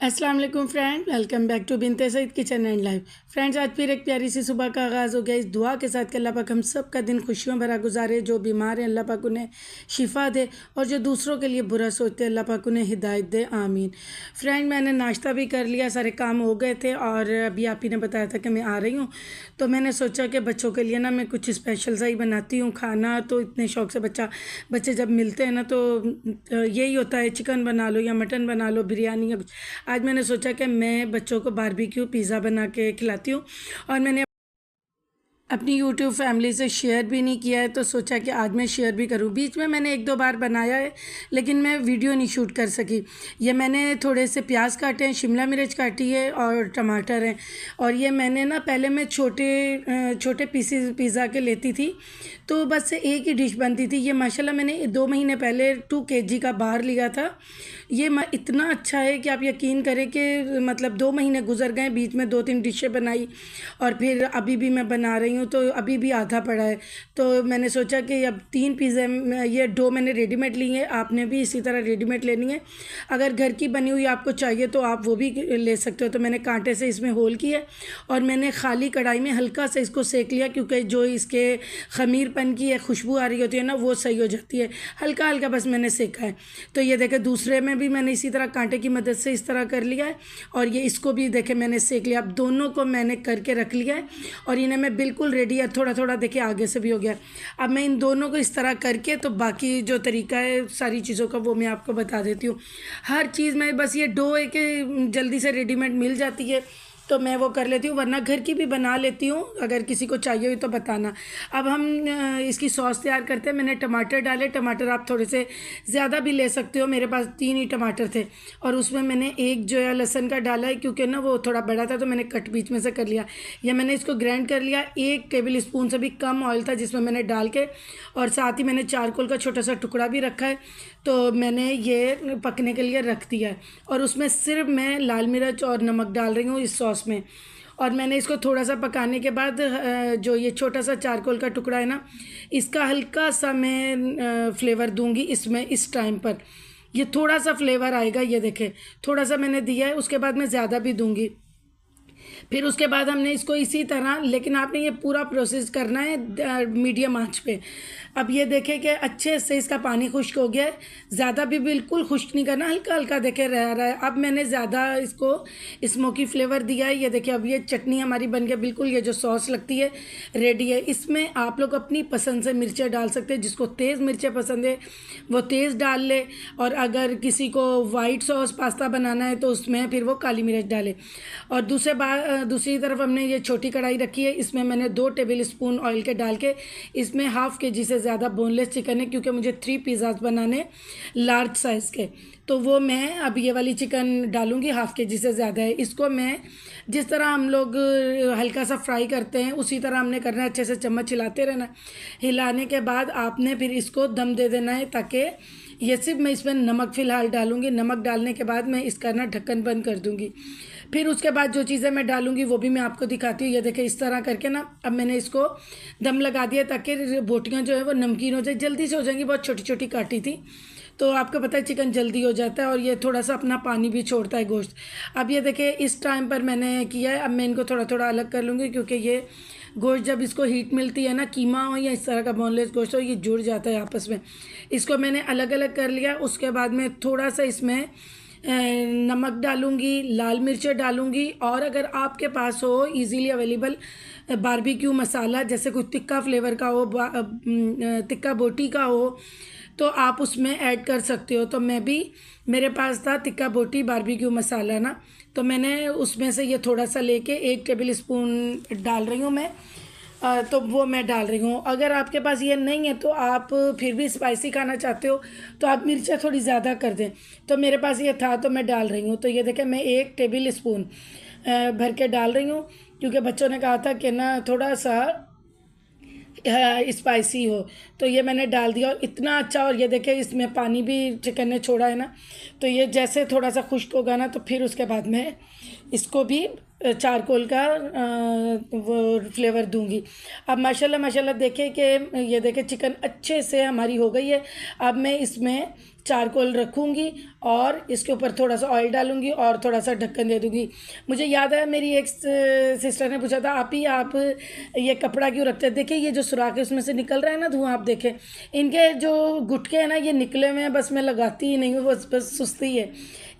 अस्सलाम वालेकुम friend, welcome back to Binte Saeed kitchen and life. Friends, आज फिर एक प्यारी सी सुबह का आगाज़ हो गया इस दुआ के साथ कि अल्लाह पाक हम सब का दिन खुशियों भरा गुजारे। जो बीमार हैं अल्लाह पाक उन्हें शिफा दे और जो दूसरों के लिए बुरा सोचते हैं अल्लाह पाक उन्हें हिदायत दे, आमीन। फ्रेंड, मैंने नाश्ता भी कर लिया, सारे काम हो गए थे और अभी आप ही ने बताया था कि मैं आ रही हूँ, तो मैंने सोचा कि बच्चों के लिए ना मैं कुछ स्पेशल सा ही बनाती हूँ खाना। तो इतने शौक़ से बच्चे जब मिलते हैं ना तो यही होता है, चिकन बना लो या मटन बना लो, बिरयानी या कुछ। आज मैंने सोचा कि मैं बच्चों को बारबेक्यू पिज़्ज़ा बना के खिलाती हूँ और मैंने अपनी यूट्यूब फैमिली से शेयर भी नहीं किया है, तो सोचा कि आज मैं शेयर भी करूँ। बीच में मैंने एक दो बार बनाया है लेकिन मैं वीडियो नहीं शूट कर सकी। ये मैंने थोड़े से प्याज काटे हैं, शिमला मिर्च काटी है और टमाटर हैं। और ये मैंने ना पहले मैं छोटे छोटे पीसेस पिज़्ज़ा के लेती थी तो बस एक ही डिश बनती थी। ये माशाल्लाह मैंने 2 महीने पहले 2 kg का बाहर लिया था। ये इतना अच्छा है कि आप यकीन करें कि मतलब 2 महीने गुजर गए, बीच में 2-3 डिशें बनाई और फिर अभी भी मैं बना रही हूँ तो अभी भी आधा पड़ा है। तो मैंने सोचा कि अब 3 पिज़्ज़े ये डो मैंने रेडीमेड ली है, आपने भी इसी तरह रेडीमेड लेनी है। अगर घर की बनी हुई आपको चाहिए तो आप वो भी ले सकते हो। तो मैंने कांटे से इसमें होल किया और मैंने खाली कढ़ाई में हल्का सा इसको सेक लिया, क्योंकि जो इसके खमीरपन की है खुशबू आ रही होती है ना, वो सही हो जाती है। हल्का हल्का बस मैंने सेका है। तो ये देखे दूसरे में भी मैंने इसी तरह कांटे की मदद से इस तरह कर लिया है और ये इसको भी देखे मैंने सेक लिया। अब दोनों को मैंने करके रख लिया है और इन्हें मैं बिल्कुल रेडी है। थोड़ा थोड़ा देखिए आगे से भी हो गया। अब मैं इन दोनों को इस तरह करके तो बाकी जो तरीका है सारी चीज़ों का वो मैं आपको बता देती हूँ। हर चीज़ में बस ये डो है कि जल्दी से रेडीमेड मिल जाती है तो मैं वो कर लेती हूँ, वरना घर की भी बना लेती हूँ। अगर किसी को चाहिए हुई तो बताना। अब हम इसकी सॉस तैयार करते हैं। मैंने टमाटर डाले, टमाटर आप थोड़े से ज़्यादा भी ले सकते हो, मेरे पास 3 ही टमाटर थे और उसमें मैंने एक जो है लहसुन का डाला है, क्योंकि ना वो थोड़ा बड़ा था तो मैंने कट बीच में से कर लिया। या मैंने इसको ग्राइंड कर लिया। 1 टेबल स्पून से भी कम ऑयल था जिसमें मैंने डाल के, और साथ ही मैंने चारकोल का छोटा सा टुकड़ा भी रखा है, तो मैंने ये पकने के लिए रख दिया है। और उसमें सिर्फ मैं लाल मिर्च और नमक डाल रही हूँ इस सॉस में। और मैंने इसको थोड़ा सा पकाने के बाद जो ये छोटा सा चारकोल का टुकड़ा है ना, इसका हल्का सा मैं फ्लेवर दूंगी इसमें। इस टाइम पर ये थोड़ा सा फ्लेवर आएगा, ये देखें थोड़ा सा मैंने दिया है, उसके बाद मैं ज़्यादा भी दूंगी। फिर उसके बाद हमने इसको इसी तरह, लेकिन आपने ये पूरा प्रोसेस करना है मीडियम आंच पे। अब ये देखें कि अच्छे से इसका पानी खुश्क हो गया है, ज़्यादा भी बिल्कुल खुश्क नहीं करना, हल्का हल्का देखे रह रहा है। अब मैंने ज़्यादा इसको स्मोकी फ्लेवर दिया है। ये देखिए अब ये चटनी हमारी बन के बिल्कुल, ये जो सॉस लगती है रेडी है। इसमें आप लोग अपनी पसंद से मिर्चें डाल सकते हैं, जिसको तेज़ मिर्चें पसंद है वो तेज़ डाल ले, और अगर किसी को वाइट सॉस पास्ता बनाना है तो उसमें फिर वो काली मिर्च डाले। और दूसरी तरफ हमने ये छोटी कढ़ाई रखी है, इसमें मैंने 2 टेबल स्पून ऑयल के डाल के, इसमें ½ kg से ज़्यादा बोनलेस चिकन है, क्योंकि मुझे 3 पिज़्ज़ाज बनाने लार्ज साइज़ के। तो वो मैं अब ये वाली चिकन डालूँगी, ½ kg से ज़्यादा है। इसको मैं जिस तरह हम लोग हल्का सा फ्राई करते हैं उसी तरह हमने करना है, अच्छे से चम्मच हिलाते रहना। हिलाने के बाद आपने फिर इसको दम दे देना है, ताकि ये सिर्फ मैं इसमें नमक फ़िलहाल डालूँगी। नमक डालने के बाद मैं इसका ना ढक्कन बंद कर दूँगी। फिर उसके बाद जो चीज़ें मैं डालूँगी वो भी मैं आपको दिखाती हूँ। ये देखिए इस तरह करके ना अब मैंने इसको दम लगा दिया, ताकि बोटियाँ जो है वो नमकीन हो जाए, जल्दी से हो जाएंगी। बहुत छोटी छोटी काटी थी तो आपको पता है चिकन जल्दी हो जाता है और ये थोड़ा सा अपना पानी भी छोड़ता है गोश्त। अब ये देखिए इस टाइम पर मैंने किया है। अब मैं इनको थोड़ा थोड़ा अलग कर लूँगी, क्योंकि ये गोश्त जब इसको हीट मिलती है ना, कीमा हो या इस तरह का बोनलेस गोश्त हो, ये जुड़ जाता है आपस में। इसको मैंने अलग अलग कर लिया। उसके बाद में थोड़ा सा इसमें नमक डालूँगी, लाल मिर्चें डालूँगी, और अगर आपके पास हो इजीली अवेलेबल बारबेक्यू मसाला, जैसे कोई तिक्का फ्लेवर का हो, तिक्का बोटी का हो, तो आप उसमें ऐड कर सकते हो। तो मैं भी, मेरे पास था तिक्का बोटी बारबेक्यू मसाला ना, तो मैंने उसमें से ये थोड़ा सा लेके 1 टेबल स्पून डाल रही हूँ मैं। तो वो मैं डाल रही हूँ। अगर आपके पास ये नहीं है तो आप फिर भी स्पाइसी खाना चाहते हो तो आप मिर्चें थोड़ी ज़्यादा कर दें। तो मेरे पास ये था तो मैं डाल रही हूँ। तो ये देखें मैं 1 टेबल स्पून भर के डाल रही हूँ, क्योंकि बच्चों ने कहा था कि ना थोड़ा सा स्पाइसी हो, तो ये मैंने डाल दिया। और इतना अच्छा, और ये देखें इसमें पानी भी चिकन ने छोड़ा है ना, तो ये जैसे थोड़ा सा खुश्क होगा ना तो फिर उसके बाद में इसको भी चारकोल का वो फ्लेवर दूंगी। अब माशाल्लाह माशाल्लाह देखें कि ये देखें चिकन अच्छे से हमारी हो गई है। अब मैं इसमें चारकोल रखूँगी और इसके ऊपर थोड़ा सा ऑयल डालूँगी और थोड़ा सा ढक्कन दे दूँगी। मुझे याद है मेरी एक सिस्टर ने पूछा था, आप ये कपड़ा क्यों रखते हैं? देखिए ये जो सुराख है उसमें से निकल रहा है ना धुआं, आप देखें इनके जो गुटके हैं ना ये निकले हुए हैं, बस मैं लगाती ही नहीं हूँ, बस सुस्ती है।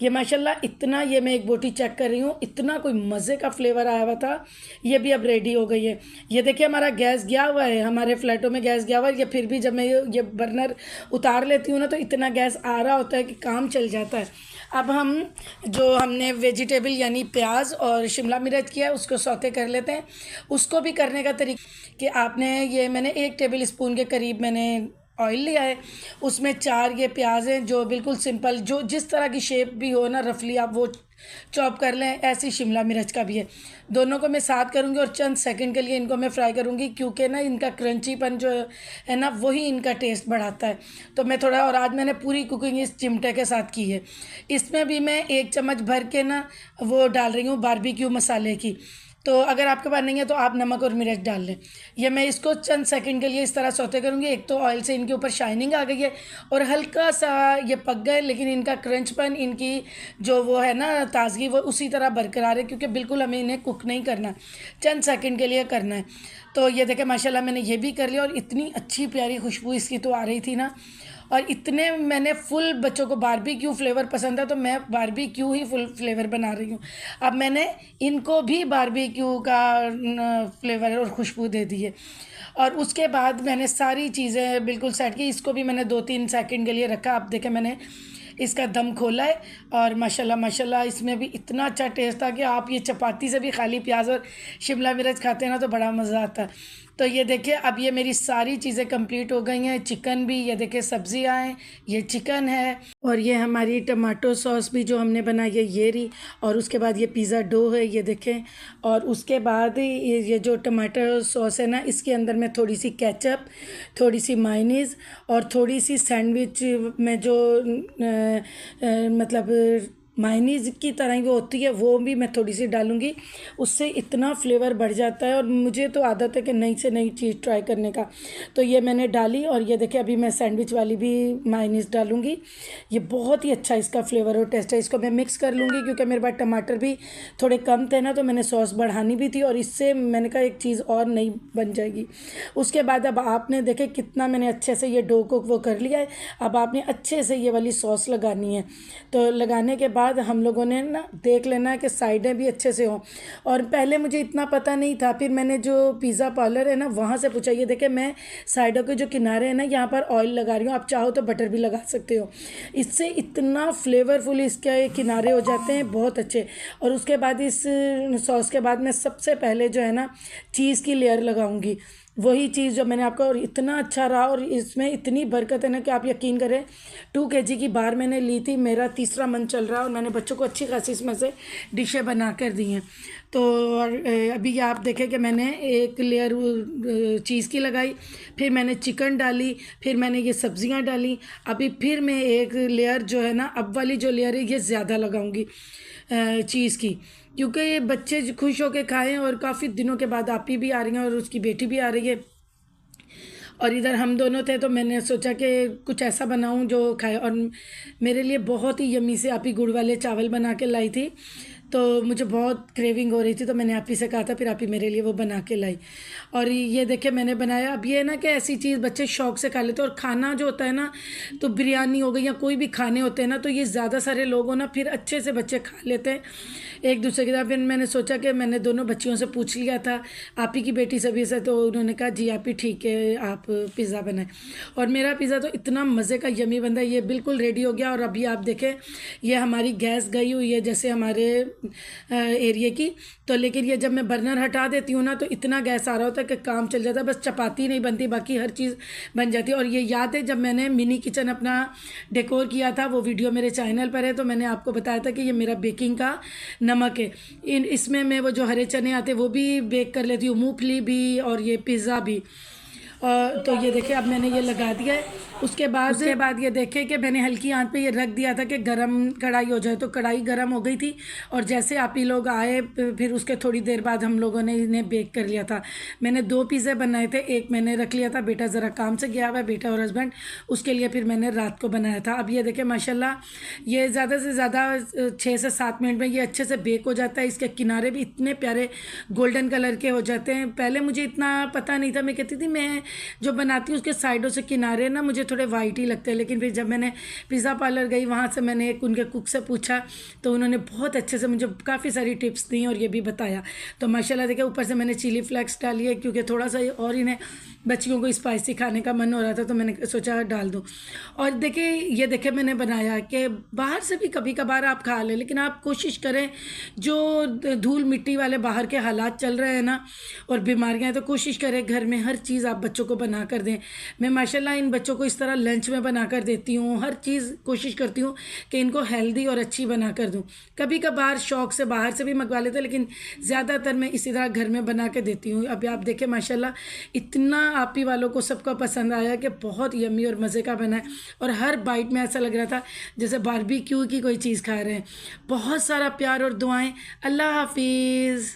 ये माशाल्लाह इतना, ये मैं एक बोटी चेक कर रही हूँ, इतना कोई मज़े का फ्लेवर आया हुआ था। ये भी अब रेडी हो गई है। ये देखिए हमारा गैस गया हुआ है, हमारे फ्लैटों में गैस गया हुआ है। ये फिर भी जब मैं ये बर्नर उतार लेती हूँ ना तो इतना गैस आ रहा होता है कि काम चल जाता है। अब हम जो हमने वेजिटेबल यानी प्याज और शिमला मिर्च किया है उसको सौते कर लेते हैं। उसको भी करने का तरीका कि मैंने 1 टेबल स्पून के करीब मैंने ऑयल लिया है, उसमें 4 ये प्याज हैं जो बिल्कुल सिंपल, जो जिस तरह की शेप भी हो ना रफली आप वो चॉप कर लें, ऐसी शिमला मिर्च का भी है। दोनों को मैं साथ करूँगी और चंद सेकंड के लिए इनको मैं फ्राई करूँगी, क्योंकि ना इनका क्रंचीपन जो है ना वही इनका टेस्ट बढ़ाता है। तो मैं थोड़ा, और आज मैंने पूरी कुकिंग इस चिमटे के साथ की है। इसमें भी मैं 1 चम्मच भर के ना वो डाल रही हूँ बारबेक्यू मसाले की। तो अगर आपके पास नहीं है तो आप नमक और मिर्च डाल लें। ये मैं इसको चंद सेकंड के लिए इस तरह सौते करूँगी। एक तो ऑयल से इनके ऊपर शाइनिंग आ गई है और हल्का सा ये पक गए, लेकिन इनका क्रंचपन, इनकी जो वो है ना ताज़गी, वो उसी तरह बरकरार है, क्योंकि बिल्कुल हमें इन्हें कुक नहीं करना, चंद सेकंड के लिए करना है। तो ये देखें माशाल्लाह मैंने ये भी कर लिया और इतनी अच्छी प्यारी खुशबू इसकी तो आ रही थी ना। और इतने मैंने फुल, बच्चों को बारबेक्यू फ्लेवर पसंद है तो मैं बारबेक्यू ही फुल फ्लेवर बना रही हूँ। अब मैंने इनको भी बारबेक्यू का फ्लेवर और खुशबू दे दी है। और उसके बाद मैंने सारी चीज़ें बिल्कुल सेट की। इसको भी मैंने 2-3 सेकंड के लिए रखा। अब देखें मैंने इसका दम खोला है और माशाल्लाह माशाल्लाह इसमें भी इतना अच्छा टेस्ट था कि आप ये चपाती से भी खाली प्याज और शिमला मिर्च खाते हैं ना तो बड़ा मज़ा आता है। तो ये देखिए अब ये मेरी सारी चीज़ें कंप्लीट हो गई हैं। चिकन भी, ये देखिए सब्जियां हैं, ये चिकन है और ये हमारी टमाटो सॉस भी जो हमने बनाई है ये रही। और उसके बाद ये पिज़्ज़ा डो है, ये देखें। और उसके बाद ये जो टमाटो सॉस है ना इसके अंदर मैं थोड़ी सी केचप, थोड़ी सी मायोनीज़ और थोड़ी सी सैंडविच में जो मतलब मायनीज़ की तरह ही वो होती है वो भी मैं थोड़ी सी डालूँगी। उससे इतना फ्लेवर बढ़ जाता है और मुझे तो आदत है कि नई से नई चीज़ ट्राई करने का। तो ये मैंने डाली और ये देखिए अभी मैं सैंडविच वाली भी मायनीज़ डालूँगी। ये बहुत ही अच्छा इसका फ्लेवर और टेस्ट है। इसको मैं मिक्स कर लूँगी क्योंकि मेरे पास टमाटर भी थोड़े कम थे ना तो मैंने सॉस बढ़ानी भी थी और इससे मैंने कहा एक चीज़ और नई बन जाएगी। उसके बाद अब आपने देखे कितना मैंने अच्छे से ये डो को वो कर लिया है। अब आपने अच्छे से ये वाली सॉस लगानी है। तो लगाने के बाद हम लोगों ने ना देख लेना है कि साइडें भी अच्छे से हों। और पहले मुझे इतना पता नहीं था, फिर मैंने जो पिज़्ज़ा पार्लर है ना वहाँ से पूछा। ये देखे मैं साइडों के जो किनारे हैं ना यहाँ पर ऑयल लगा रही हूँ, आप चाहो तो बटर भी लगा सकते हो। इससे इतना फ्लेवरफुल इसके किनारे हो जाते हैं, बहुत अच्छे। और उसके बाद इस सॉस के बाद मैं सबसे पहले जो है ना चीज़ की लेयर लगाऊंगी, वही चीज़ जो मैंने आपको, और इतना अच्छा रहा और इसमें इतनी बरकत है ना कि आप यकीन करें 2 kg की बार मैंने ली थी। मेरा तीसरा मन चल रहा है और मैंने बच्चों को अच्छी खासी इसमें से डिशें बना कर दी हैं। तो और अभी आप देखें कि मैंने एक लेयर चीज़ की लगाई, फिर मैंने चिकन डाली, फिर मैंने ये सब्जियां डाली। अभी फिर मैं एक लेयर जो है ना, अब वाली जो लेयर है ये ज़्यादा लगाऊंगी चीज़ की, क्योंकि ये बच्चे खुश होकर खाएं। और काफ़ी दिनों के बाद आप ही भी आ रही हैं और उसकी बेटी भी आ रही है और इधर हम दोनों थे, तो मैंने सोचा कि कुछ ऐसा बनाऊं जो खाए। और मेरे लिए बहुत ही यम्मी से आप ही गुड़ वाले चावल बना के लाई थी, तो मुझे बहुत क्रेविंग हो रही थी, तो मैंने आप ही से कहा था, फिर आप ही मेरे लिए वो बना के लाई। और ये देखिए मैंने बनाया। अब ये है ना कि ऐसी चीज़ बच्चे शौक से खा लेते हैं। और खाना जो होता है ना, तो बिरयानी हो गई या कोई भी खाने होते हैं ना, तो ये ज़्यादा सारे लोग हो ना फिर अच्छे से बच्चे खा लेते हैं एक दूसरे के साथ। फिर मैंने सोचा कि मैंने दोनों बच्चियों से पूछ लिया था, आप ही की बेटी सभी से, तो उन्होंने कहा जी आप ही ठीक है, आप पिज़्ज़ा बनाएं। और मेरा पिज़्ज़ा तो इतना मज़े का यमी बनता है। ये बिल्कुल रेडी हो गया और अभी आप देखें ये हमारी गैस गई हुई है जैसे हमारे एरिया की। तो लेकिन ये जब मैं बर्नर हटा देती हूँ ना तो इतना गैस आ रहा होता है कि काम चल जाता है। बस चपाती नहीं बनती, बाकी हर चीज़ बन जाती है। और ये याद है जब मैंने मिनी किचन अपना डेकोर किया था, वो वीडियो मेरे चैनल पर है, तो मैंने आपको बताया था कि ये मेरा बेकिंग का नमक है। इसमें मैं वो जो हरे चने आते हैं वो भी बेक कर लेती हूँ, मूंगफली भी और ये पिज़्ज़ा भी। तो ये देखिए अब मैंने ये लगा दिया है। उसके बाद ये देखे कि मैंने हल्की आंच पे ये रख दिया था कि गरम कढ़ाई हो जाए, तो कढ़ाई गरम हो गई थी। और जैसे आप ही लोग आए फिर उसके थोड़ी देर बाद हम लोगों ने इन्हें बेक कर लिया था। मैंने 2 पिज़्ज़े बनाए थे, एक मैंने रख लिया था, बेटा ज़रा काम से गया हुआ है, बेटा और हस्बैंड, उसके लिए फिर मैंने रात को बनाया था। अब ये देखें माशाल्लाह ये ज़्यादा से ज़्यादा 6 से 7 मिनट में ये अच्छे से बेक हो जाता है। इसके किनारे भी इतने प्यारे गोल्डन कलर के हो जाते हैं। पहले मुझे इतना पता नहीं था, मैं कहती थी मैं जो बनाती हूँ उसके साइडों से किनारे ना मुझे थोड़े वाइट ही लगते हैं। लेकिन फिर जब मैंने पिज़्ज़ा पार्लर गई, वहाँ से मैंने एक उनके कुक से पूछा तो उन्होंने बहुत अच्छे से मुझे काफ़ी सारी टिप्स दी और ये भी बताया। तो माशाल्लाह देखिए ऊपर से मैंने चिली फ्लेक्स डाली है क्योंकि थोड़ा सा और इन्हें बच्चियों को स्पाइसी खाने का मन हो रहा था, तो मैंने सोचा डाल दूँ। और देखिए ये देखिए मैंने बनाया कि बाहर से भी कभी कभार आप खा लें, लेकिन आप कोशिश करें जो धूल मिट्टी वाले बाहर के हालात चल रहे हैं ना और बीमारियां हैं, तो कोशिश करें घर में हर चीज़ आप बच्चों को बना कर दें। मैं माशाल्लाह इन बच्चों को इस तरह लंच में बना कर देती हूँ, हर चीज़ कोशिश करती हूँ कि इनको हेल्दी और अच्छी बना कर दूँ। कभी कभार शौक़ से बाहर से भी मंगवा लेते हैं, लेकिन ज़्यादातर मैं इसी तरह घर में बना के देती हूँ। अभी आप देखें माशाल्लाह इतना आप ही वालों को सबको पसंद आया कि बहुत यम्मी और मज़े का बना है। और हर बाइट में ऐसा लग रहा था जैसे बारबेक्यू की कोई चीज़ खा रहे हैं। बहुत सारा प्यार और दुआएं। अल्लाह हाफिज़।